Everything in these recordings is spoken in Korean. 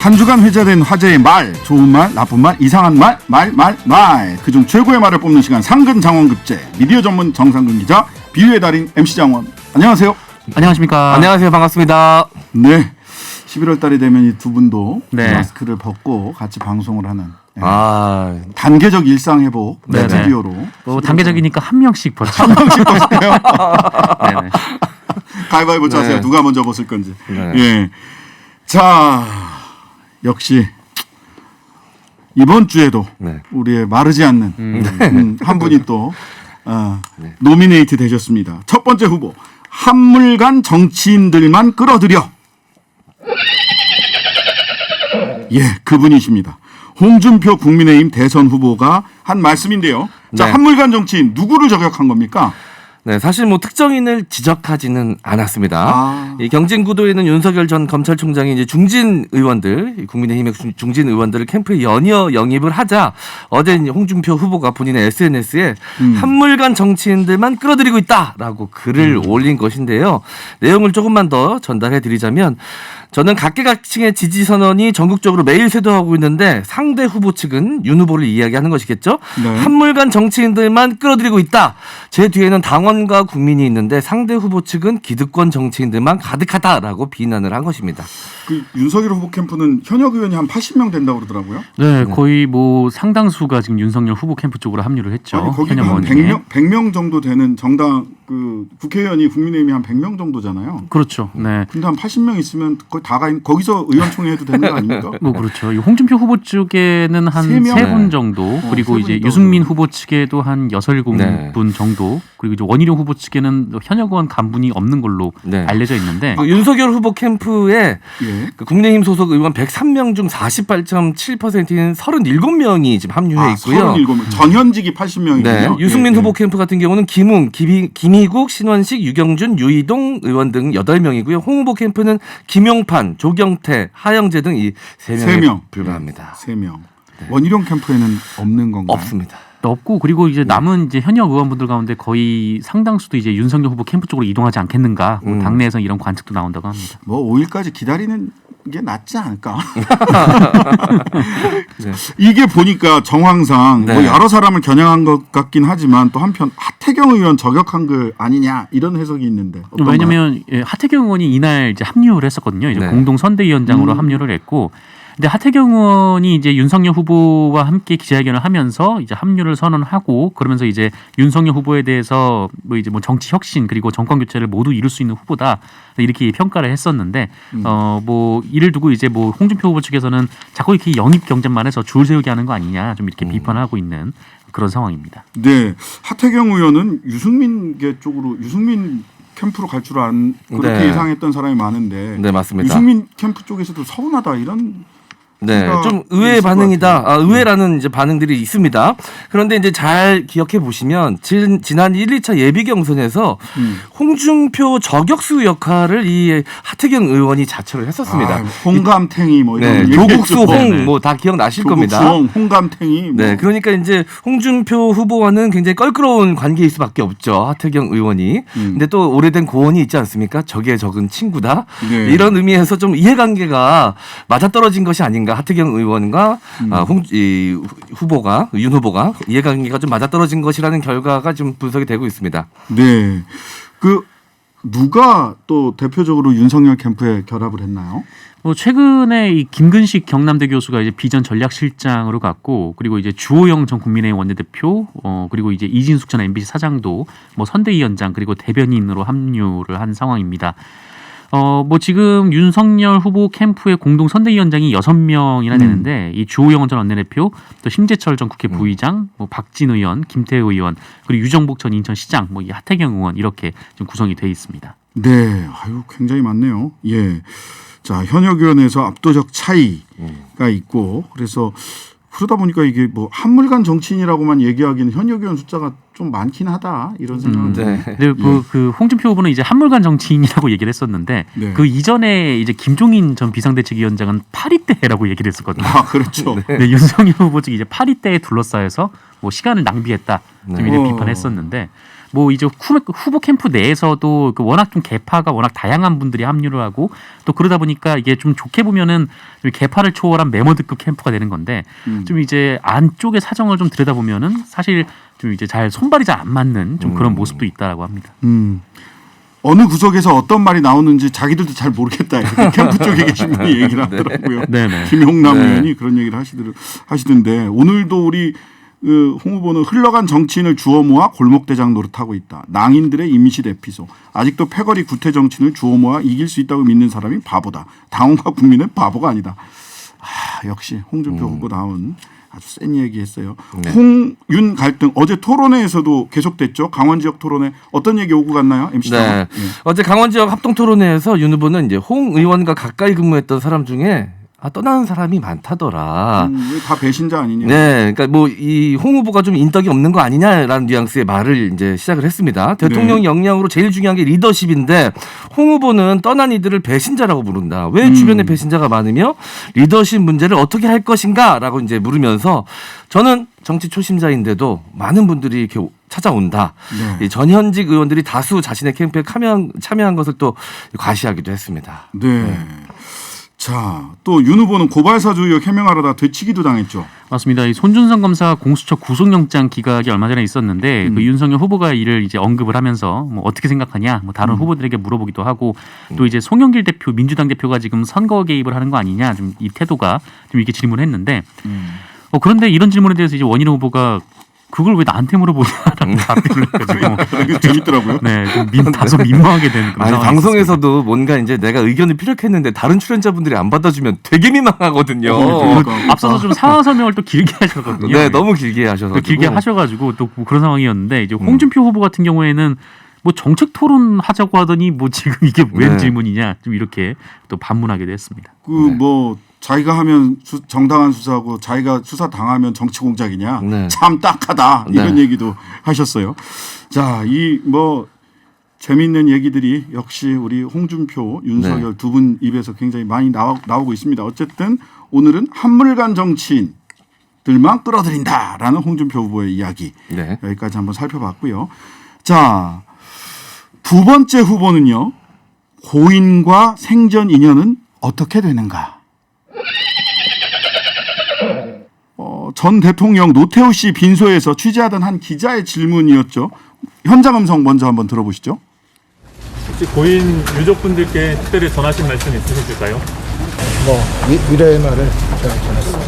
한 주간 회자된 화제의 말, 좋은 말, 나쁜 말, 이상한 말, 그중 최고의 말을 뽑는 시간 상근장원급제, 미디어 전문 정상근 기자, 비유의 달인 MC 장원. 안녕하세요. 안녕하십니까. 안녕하세요. 반갑습니다. 네, 11월 달이 되면 이 두 분도 네. 마스크를 벗고 같이 방송을 하는 단계적 단계적 일상 회복 네네. 스튜디오로. 뭐 단계적이니까 한 명씩 벌써. 한 명씩 벗을게요. 네네. 가위바위보 짜세요. 네. 누가 먼저 벗을 건지. 네. 예. 자, 역시 이번 주에도 네. 우리의 마르지 않는 한 분이 또 노미네이트 되셨습니다. 첫 번째 후보, 한물간 정치인들만 끌어들여. 예, 그분이십니다. 홍준표 국민의힘 대선 후보가 한 말씀인데요. 자, 네. 한물간 정치인 누구를 저격한 겁니까? 네, 사실 뭐 특정인을 지적하지는 않았습니다. 이 경진 구도에는 윤석열 전 검찰총장이 이제 중진 의원들, 국민의힘의 중진 의원들을 캠프에 연이어 영입을 하자 어제 이제 홍준표 후보가 본인의 SNS에 한물간 정치인들만 끌어들이고 있다라고 글을 올린 것인데요. 내용을 조금만 더 전달해 드리자면 저는 각계각층의 지지 선언이 전국적으로 매일 쇄도하고 있는데 상대 후보 측은 윤 후보를 이야기하는 것이겠죠. 네. 한물간 정치인들만 끌어들이고 있다. 제 뒤에는 당원과 국민이 있는데 상대 후보 측은 기득권 정치인들만 가득하다라고 비난을 한 것입니다. 그 윤석열 후보 캠프는 현역 의원이 한 80명 된다고 그러더라고요. 네, 거의 뭐 상당수가 지금 윤석열 후보 캠프 쪽으로 합류를 했죠. 아니, 거기가 현역 한 의원 중에. 100명 정도 되는 정당 그 국회의원이 국민의힘이 한 100명 정도잖아요. 그렇죠. 네. 근데 한 80명 있으면 거의 다가 거기서 의원총회 해도 되는 거 아닙니까? 뭐 그렇죠. 이 홍준표 후보 쪽에는 한 세 명? 세 분 정도, 그리고 세 이제 분이 유승민 떠오르네. 후보 측에도 한 6-7분 네. 정도, 그리고 이제 원희룡 후보 측에는 현역 의원 간분이 없는 걸로 네. 알려져 있는데. 그 윤석열 후보 캠프에 예. 그 국민의힘 소속 의원 103명 중 48.7%인 37명이 지금 합류해 있고요. 37명. 전현직이 80명이군요. 네, 유승민 후보 캠프 같은 경우는 김웅, 김희국, 신원식, 유경준, 유이동 의원 등 8명이고요. 홍 후보 캠프는 김용판, 조경태, 하영재 등 이 세 3명에 명. 불과합니다. 3명. 원희룡 캠프에는 없는 건가요? 없습니다. 없고, 그리고 이제 남은 이제 현역 의원분들 가운데 거의 상당수도 이제 윤석열 후보 캠프 쪽으로 이동하지 않겠는가. 뭐 당내에서 이런 관측도 나온다고 합니다. 뭐 5일까지 기다리는 게 낫지 않을까? 네. 이게 보니까 정황상 네. 뭐 여러 사람을 겨냥한 것 같긴 하지만 또 한편 하태경 의원 저격한 거 아니냐 이런 해석이 있는데. 어떤가요? 왜냐하면 하태경 의원이 이날 이제 합류를 했었거든요. 이제 네. 공동 선대위원장으로 합류를 했고, 근데 하태경 의원이 이제 윤석열 후보와 함께 기자회견을 하면서 이제 합류를 선언하고, 그러면서 이제 윤석열 후보에 대해서 뭐 이제 뭐 정치 혁신 그리고 정권 교체를 모두 이룰 수 있는 후보다 이렇게 평가를 했었는데, 뭐 이를 두고 이제 뭐 홍준표 후보 측에서는 자꾸 이렇게 영입 경쟁만 해서 줄 세우게 하는 거 아니냐 좀 이렇게 비판하고 있는 그런 상황입니다. 네, 하태경 의원은 유승민계 쪽으로 유승민 캠프로 갈 줄 안 그렇게 네. 예상했던 사람이 많은데 네, 맞습니다. 유승민 캠프 쪽에서도 서운하다 이런. 네, 그러니까 좀 의외의 있을 것 반응이다. 같아요. 의외라는 이제 반응들이 있습니다. 그런데 이제 잘 기억해 보시면 지난 1, 2차 예비 경선에서 홍준표 저격수 역할을 이 하태경 의원이 자처를 했었습니다. 아, 홍감탱이 뭐 이런. 네, 얘기했죠. 조국수 네네. 홍 뭐 다 기억나실 조국수 겁니다. 홍감탱이. 뭐. 네, 그러니까 이제 홍준표 후보와는 굉장히 껄끄러운 관계일 수밖에 없죠. 하태경 의원이. 근데 또 오래된 고언이 있지 않습니까? 적에 적은 친구다. 네. 이런 의미에서 좀 이해관계가 맞아떨어진 것이 아닌가. 하태경 의원과 이 후보가 윤 후보가 이해관계가 좀 맞아떨어진 것이라는 결과가 좀 분석이 되고 있습니다. 네, 그 누가 또 대표적으로 윤석열 캠프에 결합을 했나요? 뭐 최근에 이 김근식 경남대 교수가 이제 비전 전략실장으로 갔고, 그리고 이제 주호영 전 국민의힘 원내대표, 그리고 이제 이진숙 전 MBC 사장도 뭐 선대위원장 그리고 대변인으로 합류를 한 상황입니다. 뭐 지금 윤석열 후보 캠프의 공동 선대위원장이 6명이나 되는데, 이 주호영 전 원내대표, 또 심재철 전 국회 부의장, 뭐 박진 의원, 김태호 의원, 그리고 유정복 전 인천시장, 뭐 이 하태경 의원 이렇게 좀 구성이 돼 있습니다. 네, 아유 굉장히 많네요. 예, 자 현역 의원에서 압도적 차이가 있고, 그래서 그러다 보니까 이게 뭐 한물간 정치인이라고만 얘기하기는 현역 의원 숫자가 좀 많긴 하다 이런 생각은. 네. 근데 그 홍준표 후보는 이제 한물간 정치인이라고 얘기를 했었는데, 네. 그 이전에 이제 김종인 전 비상대책위원장은 파리떼라고 얘기를 했었거든요. 아 그렇죠. 네, 윤석열 후보 측이 이제 파리떼에 둘러싸여서 뭐 시간을 낭비했다 좀 이렇게 비판했었는데, 뭐 이제 후보 캠프 내에서도 그 워낙 좀 계파가 워낙 다양한 분들이 합류를 하고 또 그러다 보니까 이게 좀 좋게 보면은 좀 계파를 초월한 메머드급 캠프가 되는 건데 좀 이제 안쪽의 사정을 좀 들여다보면은 사실 좀 이제 잘 손발이 잘 안 맞는 좀 그런 모습도 있다라고 합니다. 어느 구석에서 어떤 말이 나오는지 자기들도 잘 모르겠다. 이렇게 캠프 쪽에 계신 분이 얘기를 하더라고요. 네네. 김용남 의원이 그런 얘기를 하시던데 오늘도 우리 홍 후보는 흘러간 정치인을 주워 모아 골목대장 노릇하고 있다. 낭인들의 임시 대피소. 아직도 패거리 구태 정치인을 주워 모아 이길 수 있다고 믿는 사람이 바보다. 당원과 국민은 바보가 아니다. 역시 홍준표 후보 나온 아주 센 얘기했어요. 네. 홍윤 갈등 어제 토론회에서도 계속됐죠. 강원 지역 토론회 어떤 얘기 오고 갔나요, MC? 네. 어제 강원 지역 합동 토론회에서 윤 후보는 이제 홍 의원과 가까이 근무했던 사람 중에 떠나는 사람이 많다더라. 다 배신자 아니냐? 네, 그러니까 뭐 이 홍 후보가 좀 인덕이 없는 거 아니냐라는 뉘앙스의 말을 이제 시작을 했습니다. 대통령 역량으로 제일 중요한 게 리더십인데 홍 후보는 떠난 이들을 배신자라고 부른다. 왜 주변에 배신자가 많으며 리더십 문제를 어떻게 할 것인가라고 이제 물으면서 저는 정치 초심자인데도 많은 분들이 이렇게 찾아온다. 네. 이 전현직 의원들이 다수 자신의 캠프에 참여한 것을 또 과시하기도 했습니다. 네. 자, 또 윤 후보는 고발사주 의혹 해명하려다 되치기도 당했죠. 맞습니다. 이 손준성 검사 공수처 구속영장 기각이 얼마 전에 있었는데 그 윤석열 후보가 이를 이제 언급을 하면서 뭐 어떻게 생각하냐, 뭐 다른 후보들에게 물어보기도 하고 또 이제 송영길 대표 민주당 대표가 지금 선거 개입을 하는 거 아니냐, 좀 이 태도가 좀 이렇게 질문했는데 그런데 이런 질문에 대해서 이제 원희룡 후보가 그걸 왜 나한테 물어보냐라고 답변을 해가지고 재밌더라고요. 네, 좀 다소 민망하게 되는 그런 아니 상황이 방송에서도 뭔가 이제 내가 의견을 피력했는데 다른 출연자분들이 안 받아주면 되게 민망하거든요. 그러니까. 앞서서 좀 상황 설명을 또 길게 하셨거든요. 네, 너무 길게 하셔서 또 길게 하셔가지고 또 그런 상황이었는데 이제 홍준표 후보 같은 경우에는 뭐 정책 토론 하자고 하더니 뭐 지금 이게 웬 네. 질문이냐 좀 이렇게 또 반문하기도 했습니다. 뭐 자기가 하면 정당한 수사고 자기가 수사 당하면 정치 공작이냐? 네. 참 딱하다 이런 네. 얘기도 하셨어요. 자, 이 뭐 재미있는 얘기들이 역시 우리 홍준표, 윤석열 두 분 입에서 굉장히 많이 나오고 있습니다. 어쨌든 오늘은 한물간 정치인들만 끌어들인다라는 홍준표 후보의 이야기 네. 여기까지 한번 살펴봤고요. 자, 두 번째 후보는요. 고인과 생전 인연은 어떻게 되는가? 전 대통령 노태우 씨 빈소에서 취재하던 한 기자의 질문이었죠. 현장 음성 먼저 한번 들어보시죠. 혹시 고인 유족분들께 특별히 전하신 말씀 있으실까요? 미래의 말을 제가 전했어요.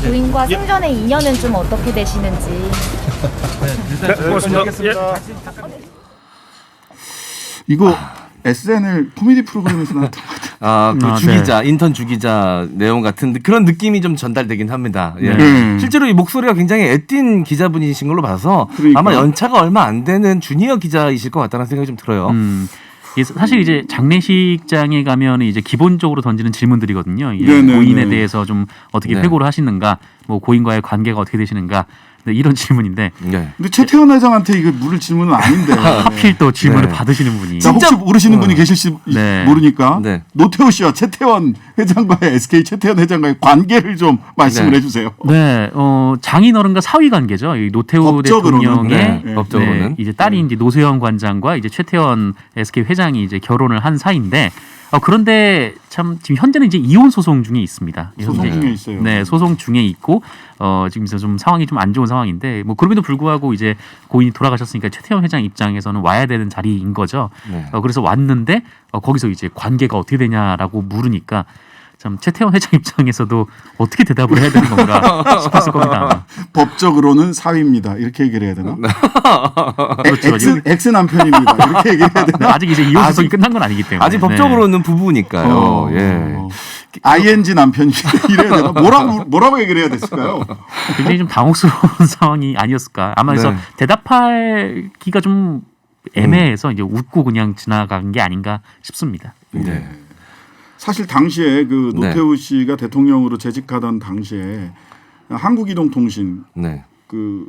부인과 생전의 인연은 좀 어떻게 되시는지. 고맙습니다. 이거 SNL 코미디 프로그램에서 나왔던 것 같아요. 그 주기자, 인턴 주기자 내용 같은 그런 느낌이 좀 전달되긴 합니다. 예. 실제로 이 목소리가 굉장히 애띤 기자분이신 걸로 봐서 그러니까. 아마 연차가 얼마 안 되는 주니어 기자이실 것 같다는 생각이 좀 들어요. 사실 이제 장례식장에 가면 이제 기본적으로 던지는 질문들이거든요. 네네네. 고인에 대해서 좀 어떻게 네. 회고를 하시는가, 뭐 고인과의 관계가 어떻게 되시는가, 네, 이런 질문인데 네. 근데 최태원 회장한테 이거 물을 질문은 아닌데. 하필 또 질문을 네. 받으시는 분이. 자, 혹시 모르시는 분이 계실지 네. 모르니까 네. 노태우 씨와 최태원 회장과의 SK 최태원 회장과의 관계를 좀 말씀을 네. 해주세요. 네, 장인 어른과 사위 관계죠. 이 노태우 법적으로는, 대통령의 네, 법적으로는. 이제 딸이 이제 노세현 관장과 이제 최태원 SK 회장이 이제 결혼을 한 사이인데 그런데 참 지금 현재는 이제 이혼 소송 중에 있습니다. 소송 현재. 중에 있어요. 네, 소송 중에 있고 지금 좀 상황이 좀 안 좋은 상황인데 뭐 그럼에도 불구하고 이제 고인이 돌아가셨으니까 최태원 회장 입장에서는 와야 되는 자리인 거죠. 네. 그래서 왔는데 거기서 이제 관계가 어떻게 되냐라고 물으니까 참 최태원 회장 입장에서도 어떻게 대답을 해야 되는 건가 싶었을 겁니다. 아마. 법적으로는 사위입니다. 이렇게 얘기를 해야 되나? 그렇죠. 엑스 남편입니다. 이렇게 얘기해야 네, 되나? 아직 이제 이혼 소송이 끝난 건 아니기 때문에 아직 법적으로는 부부니까요. 예. ING 남편이 이래야 되나? 뭐라고 얘기를 해야 됐을까요? 굉장히 좀 당혹스러운 상황이 아니었을까. 아마 그래서 네. 대답하기가 좀 애매해서 이제 웃고 그냥 지나간 게 아닌가 싶습니다. 네. 사실 당시에 그 네. 노태우 씨가 대통령으로 재직하던 당시에 한국이동통신 네. 그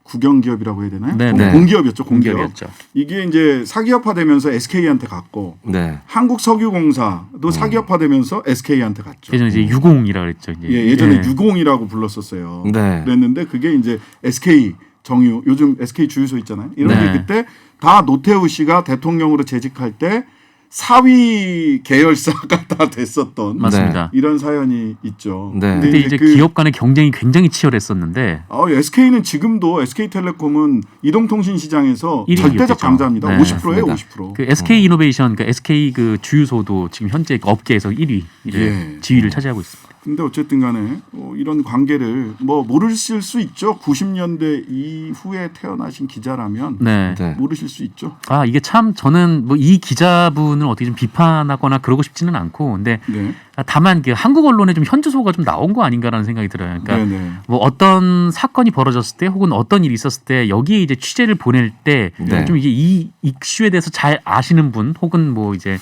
국영기업이라고 해야 되나요? 네, 네. 공기업이었죠. 공기업. 공기업이었죠. 이게 이제 사기업화되면서 SK한테 갔고 네. 한국석유공사도 사기업화되면서 SK한테 갔죠. 예전에 이제 유공이라 그랬죠. 이제. 예, 예전에 네. 유공이라고 불렀었어요. 네. 그랬는데 그게 이제 SK 정유 요즘 SK 주유소 있잖아요. 이런 네. 게 그때 다 노태우 씨가 대통령으로 재직할 때 사위 계열사가 다 됐었던 맞습니다. 이런 사연이 있죠. 네. 그때 이제 기업 간의 경쟁이 굉장히 치열했었는데 SK는 지금도 SK텔레콤은 이동통신 시장에서 1위 절대적 기업이죠. 강자입니다. 네. 50%예요, 맞습니다. 50%. 그 SK 이노베이션, 그 SK 그 주유소도 지금 현재 업계에서 1위 예. 지위를 차지하고 있습니다. 근데 어쨌든 간에 이런 관계를 뭐 모르실 수 있죠. 90년대 이후에 태어나신 기자라면 네. 네. 모르실 수 있죠. 아 이게 참 저는 뭐 이 기자분을 어떻게 좀 비판하거나 그러고 싶지는 않고, 근데 네. 다만 그 한국 언론에 좀 현주소가 좀 나온 거 아닌가라는 생각이 들어요. 그러니까 네네. 뭐 어떤 사건이 벌어졌을 때 혹은 어떤 일이 있었을 때 여기에 이제 취재를 보낼 때 좀 네. 이게 이 이슈에 대해서 잘 아시는 분 혹은 뭐 이제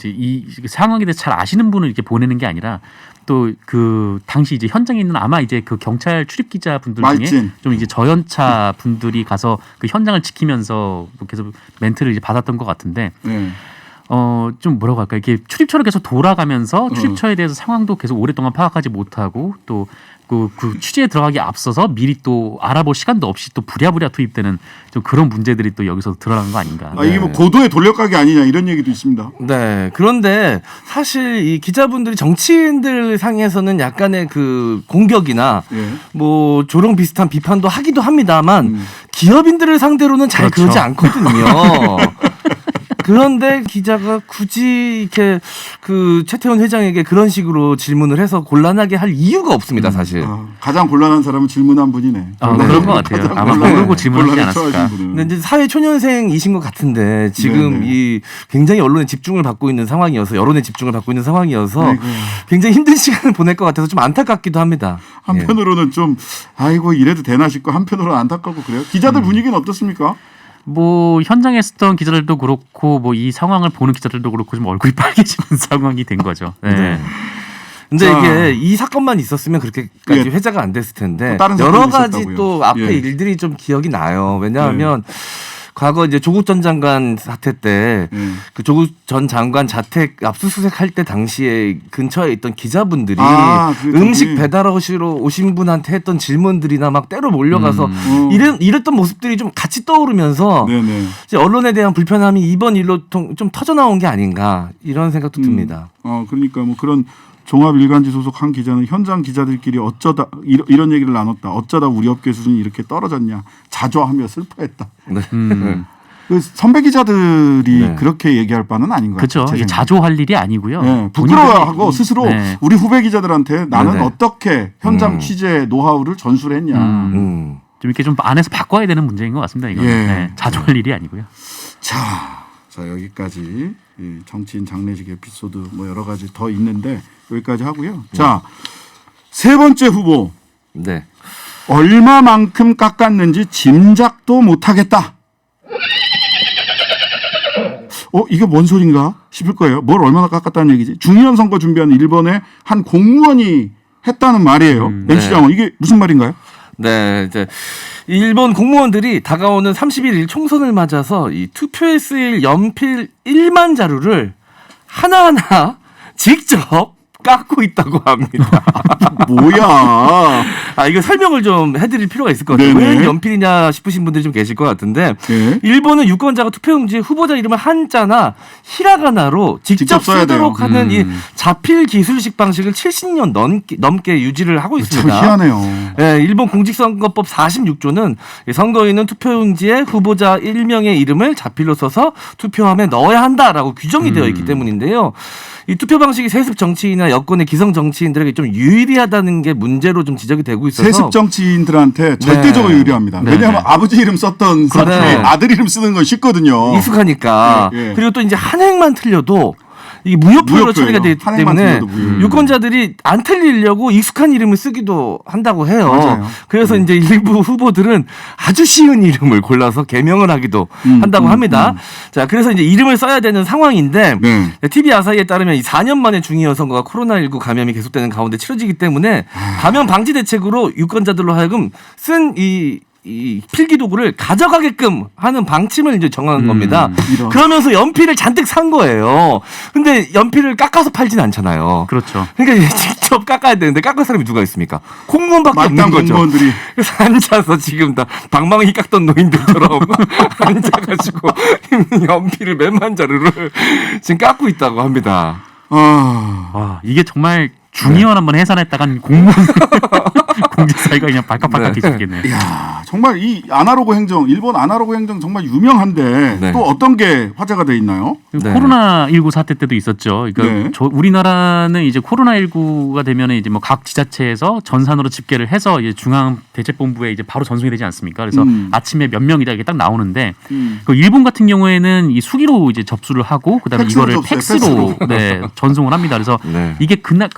이 상황에 대해서 잘 아시는 분을 이렇게 보내는 게 아니라 또 그 당시 이제 현장에 있는 아마 이제 그 경찰 출입 기자 분들 중에 말진. 좀 이제 저연차 분들이 가서 그 현장을 지키면서 계속 멘트를 이제 받았던 것 같은데 네. 좀 뭐라고 할까, 이렇게 출입처를 계속 돌아가면서 출입처에 대해서 상황도 계속 오랫동안 파악하지 못하고 또 그 취재에 들어가기 앞서서 미리 또 알아볼 시간도 없이 또 부랴부랴 투입되는 좀 그런 문제들이 또 여기서 드러난 거 아닌가. 이게 뭐 고도의 돌려가기 아니냐 이런 얘기도 있습니다. 네. 그런데 사실 이 기자분들이 정치인들 상에서는 약간의 그 공격이나 예. 뭐 조롱 비슷한 비판도 하기도 합니다만 기업인들을 상대로는 잘 그렇죠. 그러지 않거든요. 그런데 기자가 굳이 이렇게 그 최태원 회장에게 그런 식으로 질문을 해서 곤란하게 할 이유가 없습니다, 사실. 가장 곤란한 사람은 질문한 분이네. 네. 그런 것 같아요. 아마 모르고 질문하지 곤란에 않았을까. 처하신 분은. 근데 이제 사회 초년생이신 것 같은데 지금 네네. 이 굉장히 언론에 집중을 받고 있는 상황이어서 여론에 집중을 받고 있는 상황이어서 아이고. 굉장히 힘든 시간을 보낼 것 같아서 좀 안타깝기도 합니다. 예. 한편으로는 좀 아이고 이래도 되나 싶고 한편으로는 안타깝고 그래요. 기자들 분위기는 어떻습니까? 뭐 현장에 있었던 기자들도 그렇고 뭐 이 상황을 보는 기자들도 그렇고 좀 얼굴이 빨개지는 상황이 된 거죠. 네. 근데 자. 이게 이 사건만 있었으면 그렇게까지 예. 회자가 안 됐을 텐데 또 다른 여러 사건이 가지 있었다고요. 또 앞에 예. 일들이 좀 기억이 나요. 왜냐하면 과거 이제 조국 전 장관 사태 때 그 조국 전 장관 자택 압수수색 할 때 당시에 근처에 있던 기자분들이 그 음식 저기. 배달하시러 오신 분한테 했던 질문들이나 막 때로 몰려가서 이랬던 모습들이 좀 같이 떠오르면서 네네. 이제 언론에 대한 불편함이 이번 일로 좀 터져 나온 게 아닌가 이런 생각도 듭니다. 그러니까 뭐 그런 종합일간지 소속 한 기자는 현장 기자들끼리 어쩌다 이런 얘기를 나눴다. 어쩌다 우리 업계 수준이 이렇게 떨어졌냐. 자조하며 슬퍼했다. 네. 그 선배 기자들이 네. 그렇게 얘기할 바는 아닌 것 그렇죠. 같아요. 이게 자조할 일이 아니고요. 네, 부끄러워하고 스스로 네. 우리 후배 기자들한테 나는 네네. 어떻게 현장 취재 노하우를 전수를 했냐. 좀 이렇게 좀 안에서 바꿔야 되는 문제인 것 같습니다. 이거는. 예. 네, 자조할 일이 아니고요. 자 여기까지 이 정치인 장례식 에피소드 뭐 여러 가지 더 있는데 여기까지 하고요. 자, 세 번째 후보 네. 얼마만큼 깎았는지 짐작도 못하겠다. 이게 뭔 소린가 싶을 거예요. 뭘 얼마나 깎았다는 얘기지? 중의원 선거 준비하는 일본의 한 공무원이 했다는 말이에요. MC 장원 이게 무슨 말인가요? 네, 이제 일본 공무원들이 다가오는 31일 총선을 맞아서 이 투표에 쓰일 연필 1만 자루를 하나하나 직접 깎고 있다고 합니다. 뭐야? 이거 설명을 좀 해드릴 필요가 있을 것 같아요. 네네. 왜 연필이냐 싶으신 분들이 좀 계실 것 같은데 네. 일본은 유권자가 투표용지에 후보자 이름을 한자나 히라가나로 직접 직접 써야 쓰도록 돼요. 하는 이 자필 기술식 방식을 70년 넘게 유지를 하고 참 있습니다. 희한해요. 네, 일본 공직선거법 46조는 선거인은 투표용지에 후보자 1명의 이름을 자필로 써서 투표함에 넣어야 한다라고 규정이 되어 있기 때문인데요. 이 투표 방식이 세습 정치인이나 여권의 기성 정치인들에게 좀 유리하다는 게 문제로 좀 지적이 되고 있어서 세습 정치인들한테 절대적으로 유리합니다. 네. 왜냐하면 아버지 이름 썼던 사람이 네. 아들 이름 쓰는 건 쉽거든요. 익숙하니까. 예, 예. 그리고 또 이제 한 행만 틀려도 이게 무효표로 무효표예요. 처리가 되기 한 행만 때문에 틀려도 무효예요. 유권자들이 안 틀리려고 익숙한 이름을 쓰기도 한다고 해요. 맞아요. 그래서 이제 일부 후보들은 아주 쉬운 이름을 골라서 개명을 하기도 한다고 합니다. 자, 그래서 이제 이름을 써야 되는 상황인데 네. TV 아사히에 따르면 이 4년 만에 중의원 선거가 코로나19 감염이 계속되는 가운데 치러지기 때문에 감염 방지 대책으로 유권자들로 하여금 쓴 이 이 필기 도구를 가져가게끔 하는 방침을 이제 정한 겁니다. 이런. 그러면서 연필을 잔뜩 산 거예요. 근데 연필을 깎아서 팔진 않잖아요. 그렇죠. 그러니까 이제 직접 깎아야 되는데 깎을 사람이 누가 있습니까? 공무원밖에 없는 마땅 거죠. 공무원들이. 그래서 앉아서 지금 다 방망이 깎던 노인들처럼 앉아가지고 연필을 몇만 자루를 지금 깎고 있다고 합니다. 와, 이게 정말 중의원 한번 해산했다간 공무원 공직사회가 그냥 발칵발칵 네. 뒤집겠네요. 이야, 정말 이 아날로그 행정, 일본 아날로그 행정 정말 유명한데 네. 또 어떤 게 화제가 돼 있나요? 네. 코로나19 사태 때도 있었죠. 그러니까 네. 우리나라는 이제 코로나19가 되면 이제 뭐 각 지자체에서 전산으로 집계를 해서 이제 중앙대책본부에 이제 바로 전송이 되지 않습니까? 그래서 아침에 몇 명이다 이게 딱 나오는데 그 일본 같은 경우에는 이 수기로 이제 접수를 하고 그다음에 팩스로 이거를 접수해요, 팩스로 네, 전송을 합니다. 그래서 네. 이게 그날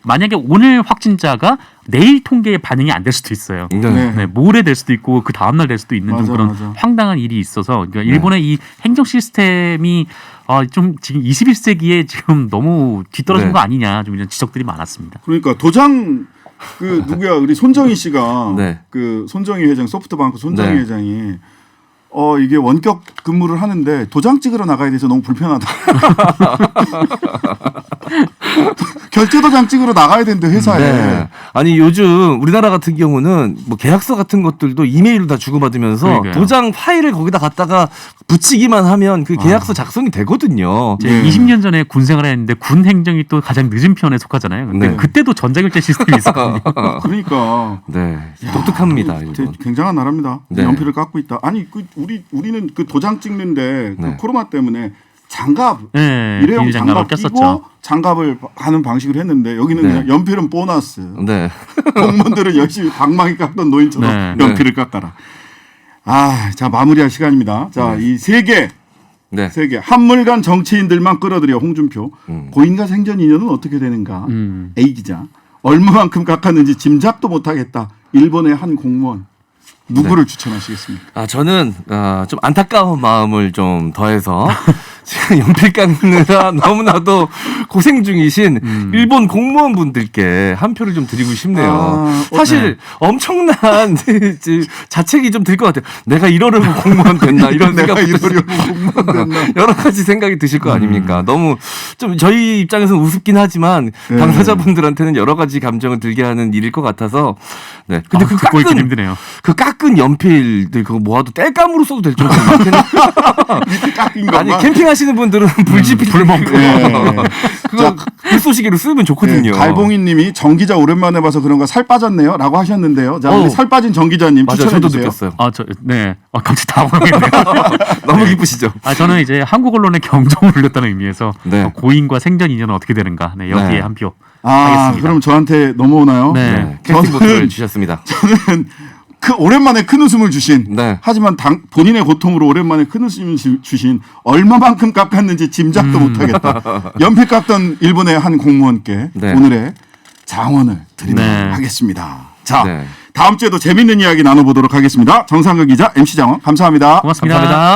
만약에 오늘 확진자가 내일 통계에 반영이 안 될 수도 있어요. 네. 네, 모레 될 수도 있고 그 다음 날 될 수도 있는 맞아, 좀 그런 맞아. 황당한 일이 있어서 그러니까 일본의 이 행정 시스템이 좀 지금 21세기에 지금 너무 뒤떨어진 네. 거 아니냐 좀 이런 지적들이 많았습니다. 그러니까 도장 그 누구야 우리 손정희 씨가 네. 그 손정희 회장 소프트뱅크 손정희 네. 회장이 이게 원격 근무를 하는데 도장 찍으러 나가야 돼서 너무 불편하다. 결제 도장 찍으러 나가야 되는데 회사에. 네. 아니 요즘 우리나라 같은 경우는 뭐 계약서 같은 것들도 이메일로 다 주고받으면서 그러니까요. 도장 파일을 거기다 갖다가 붙이기만 하면 그 계약서 작성이 되거든요. 제가 네. 20년 전에 군 생활을 했는데 군 행정이 또 가장 늦은 편에 속하잖아요. 근데 네. 그때도 전자결제 시스템이 있었거든요. 그러니까 네, 똑똑합니다. 되게 일본. 굉장한 나라입니다. 네. 연필을 깎고 있다. 아니 우리는 그 도장 찍는데 네. 그 코로나 때문에 장갑 네, 일회용 비닐장갑을 장갑 끼고 꼈었죠. 장갑을 하는 방식으로 했는데 여기는 네. 그냥 연필은 보너스. 네. 공무원들은 열심히 방망이 깎던 노인처럼 네. 연필을 깎아라. 자 마무리할 시간입니다. 자, 이 세 개 네. 한물간 정치인들만 끌어들여 홍준표. 고인과 생전 인연은 어떻게 되는가? A 기자. 얼마만큼 깎았는지 짐작도 못하겠다. 일본의 한 공무원. 누구를 추천하시겠습니까? 저는 좀 안타까운 마음을 좀 더해서 지금 연필 깎느라 너무나도 고생 중이신 일본 공무원분들께 한 표를 좀 드리고 싶네요. 사실 엄청난 자책이 좀 들 것 같아요. 내가 이러려고 공무원 됐나 이런 내가 생각이 이러려고 공무원 됐나? 여러 가지 생각이 드실 거 아닙니까? 너무 좀 저희 입장에서는 우습긴 하지만 네. 당사자분들한테는 여러 가지 감정을 들게 하는 일일 것 같아서 네. 근데 그 듣고 있기 깎은 힘드네요. 그 깎은 연필들 그거 모아도 땔감으로 써도 될 정도로 많긴 밑에 깎인 것만. 아니 캠핑하시는 분들은 불지필 불멍 예. 그거 불쏘시개로 쓰면 좋거든요. 갈봉이님이 정 기자 오랜만에 봐서 그런가 살 빠졌네요라고 하셨는데요. 자, 우리 살 빠진 정 기자님 맞아요. 추천해 저도 주세요. 느꼈어요. 네. 갑자기 당황했네요. 너무 기쁘시죠? 저는 이제 한국 언론의 경종을 울렸다는 의미에서 네. 고인과 생전 인연은 어떻게 되는가? 네, 여기에 네. 한 표. 하겠습니다. 그럼 저한테 넘어오나요? 네. 네. 캐스팅 보트를 주셨습니다. 저는 오랜만에 큰 웃음을 주신 네. 하지만 본인의 고통으로 오랜만에 큰 웃음을 주신 얼마만큼 깎았는지 짐작도 못하겠다. 연필 깎던 일본의 한 공무원께 네. 오늘의 장원을 드리도록 네. 하겠습니다. 자, 네. 다음 주에도 재밌는 이야기 나눠보도록 하겠습니다. 정상근 기자, MC 장원 감사합니다. 고맙습니다. 감사합니다.